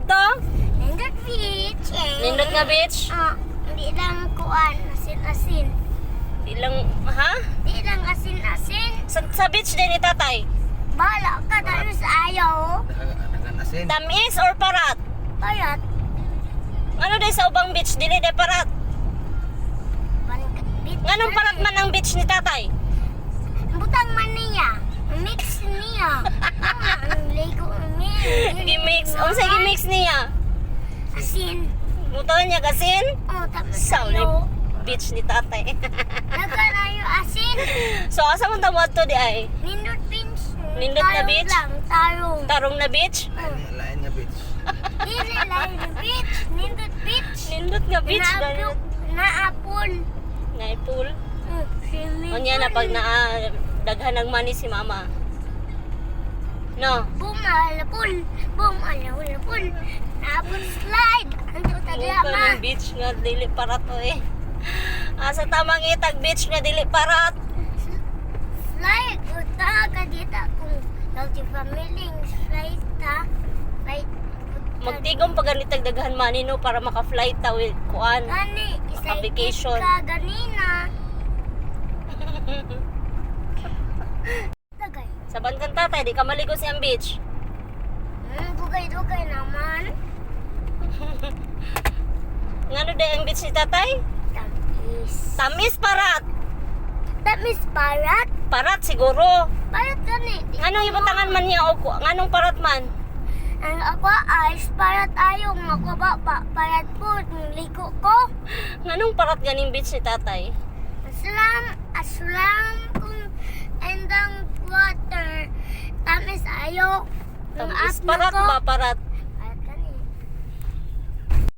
to? Nindot beach. Nindot nga beach? Hindi lang kuan, asin-asin. Di lang, ha? Hindi lang asin-asin. Sa beach din ni tatay? Bala ka tayo sa ayaw. Asin. Tamis or parat? Bayat. Ano din sa ubang beach? Dili de parat. Beach. Nganong parat man ang beach ni tatay? Butang man niya. Mix niya. Ang ligo niya. Gimix. O sa gimix niya? Asin. Butawan niya kasin? Tapos Sa ayaw. beach ni tatay. Nagkalayo asin. So asa man tawad to di ay? Nindot beach. Nindot na Tarong beach? lang, tarong. Tarong na beach? Lain nga beach. Dili lang yung beach. Nindot beach. Nindot nga beach. Naapol. Nga pool. Swimming O niya na pag pool. daghan ng money si mama. No? Bumalapul. Bumalapul. Naapol slide. Anto tagla Buka ma. ng beach nga dili parat o eh. Sa tamang itag beach nga dili parat. Slide. Uta ka dita kung lauti family. Slide ta. Slide. Magtigom pa ganitag daghan money no para maka-flight ta with kuan. Gani. Isa Vacation. ka ganina. Tagay. Sa bangkan tatay, di ka maligo siyang beach. Dugay-dugay naman. Ngano day ang beach ni tatay? Tamis. Tamis parat. Tamis parat. Parat siguro. Parat gani. Nganong ibutangan man niya o nganong parat man? Ang ako ice parat ayong ako ba parat po liko ko. Nganong parat ganing beach ni tatay? Aslam kung endang water tamis ayo. Tamis parat ba parat?